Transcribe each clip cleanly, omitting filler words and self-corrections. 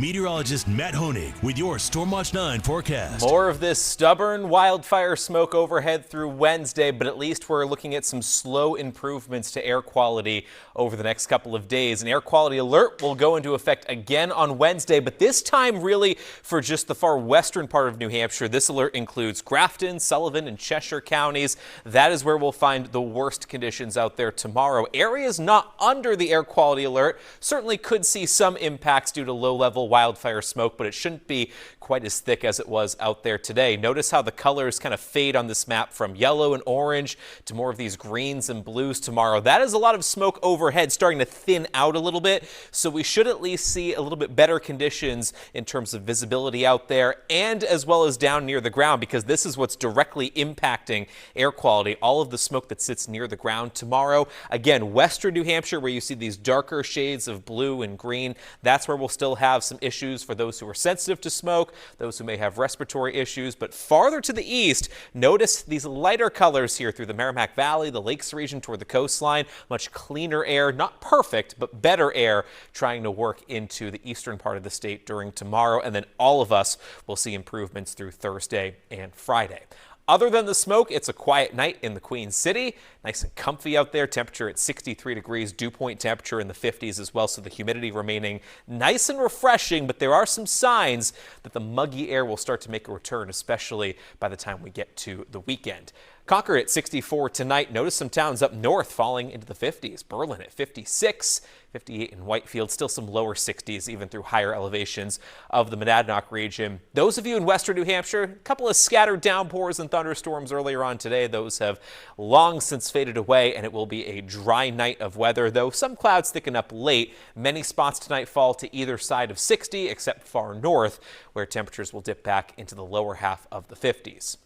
Meteorologist Matt Honig with your Storm Watch 9 forecast. More of this stubborn wildfire smoke overhead through Wednesday, but at least we're looking at some slow improvements to air quality over the next couple of days. An air quality alert will go into effect again on Wednesday, but this time really for just the far western part of New Hampshire. This alert includes Grafton, Sullivan, and Cheshire counties. That is where we'll find the worst conditions out there tomorrow. Areas not under the air quality alert certainly could see some impacts due to low-level wildfire smoke, but it shouldn't be quite as thick as it was out there today. Notice how the colors kind of fade on this map from yellow and orange to more of these greens and blues tomorrow. That is a lot of smoke overhead starting to thin out a little bit, so we should at least see a little bit better conditions in terms of visibility out there and as well as down near the ground, because this is what's directly impacting air quality, all of the smoke that sits near the ground tomorrow. Again, western New Hampshire, where you see these darker shades of blue and green, that's where we'll still have some issues for those who are sensitive to smoke, those who may have respiratory issues. But farther to the east, notice these lighter colors here through the Merrimack Valley, the Lakes region toward the coastline. Much cleaner air, not perfect, but better air trying to work into the eastern part of the state during tomorrow. And then all of us will see improvements through Thursday and Friday. Other than the smoke, it's a quiet night in the Queen City. Nice and comfy out there. Temperature at 63 degrees, dew point temperature in the 50s as well, so the humidity remaining nice and refreshing, but there are some signs that the muggy air will start to make a return, especially by the time we get to the weekend. Concord at 64 tonight. Notice some towns up north falling into the 50s. Berlin at 56, 58 in Whitefield. Still some lower 60s even through higher elevations of the Monadnock region. Those of you in western New Hampshire, a couple of scattered downpours and thunderstorms earlier on today. Those have long since faded away, and it will be a dry night of weather, though some clouds thicken up late. Many spots tonight fall to either side of 60 except far north, where temperatures will dip back into the lower half of the 50s.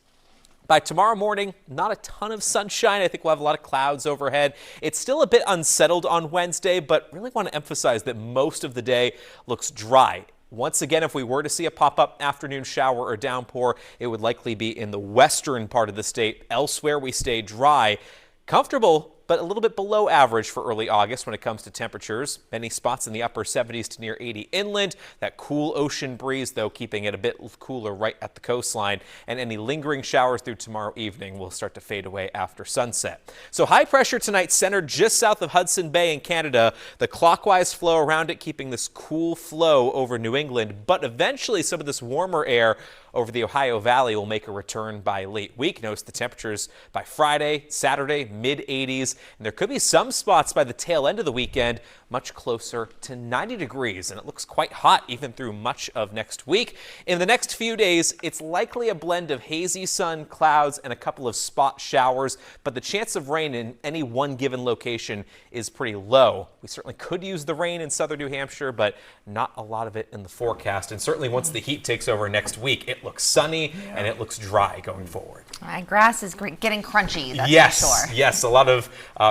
By tomorrow morning, not a ton of sunshine. I think we'll have a lot of clouds overhead. It's still a bit unsettled on Wednesday, but really want to emphasize that most of the day looks dry. Once again, if we were to see a pop-up afternoon shower or downpour, it would likely be in the western part of the state. Elsewhere, we stay dry. Comfortable, but a little bit below average for early August when it comes to temperatures. Many spots in the upper 70s to near 80 inland. That cool ocean breeze, though, keeping it a bit cooler right at the coastline. And any lingering showers through tomorrow evening will start to fade away after sunset. So high pressure tonight centered just south of Hudson Bay in Canada. The clockwise flow around it keeping this cool flow over New England. But eventually some of this warmer air over the Ohio Valley will make a return by late week. Notice the temperatures by Friday, Saturday, mid-80s. And there could be some spots by the tail end of the weekend much closer to 90 degrees. And it looks quite hot even through much of next week. In the next few days, it's likely a blend of hazy sun, clouds, and a couple of spot showers. But the chance of rain in any one given location is pretty low. We certainly could use the rain in southern New Hampshire, but not a lot of it in the forecast. And certainly once the heat takes over next week, it looks sunny and it looks dry going forward. All right, grass is getting crunchy, that's for sure. Yes, a lot of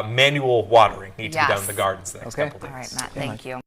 manual watering needs to be done in the gardens the next couple days. All right, Matt, thank you.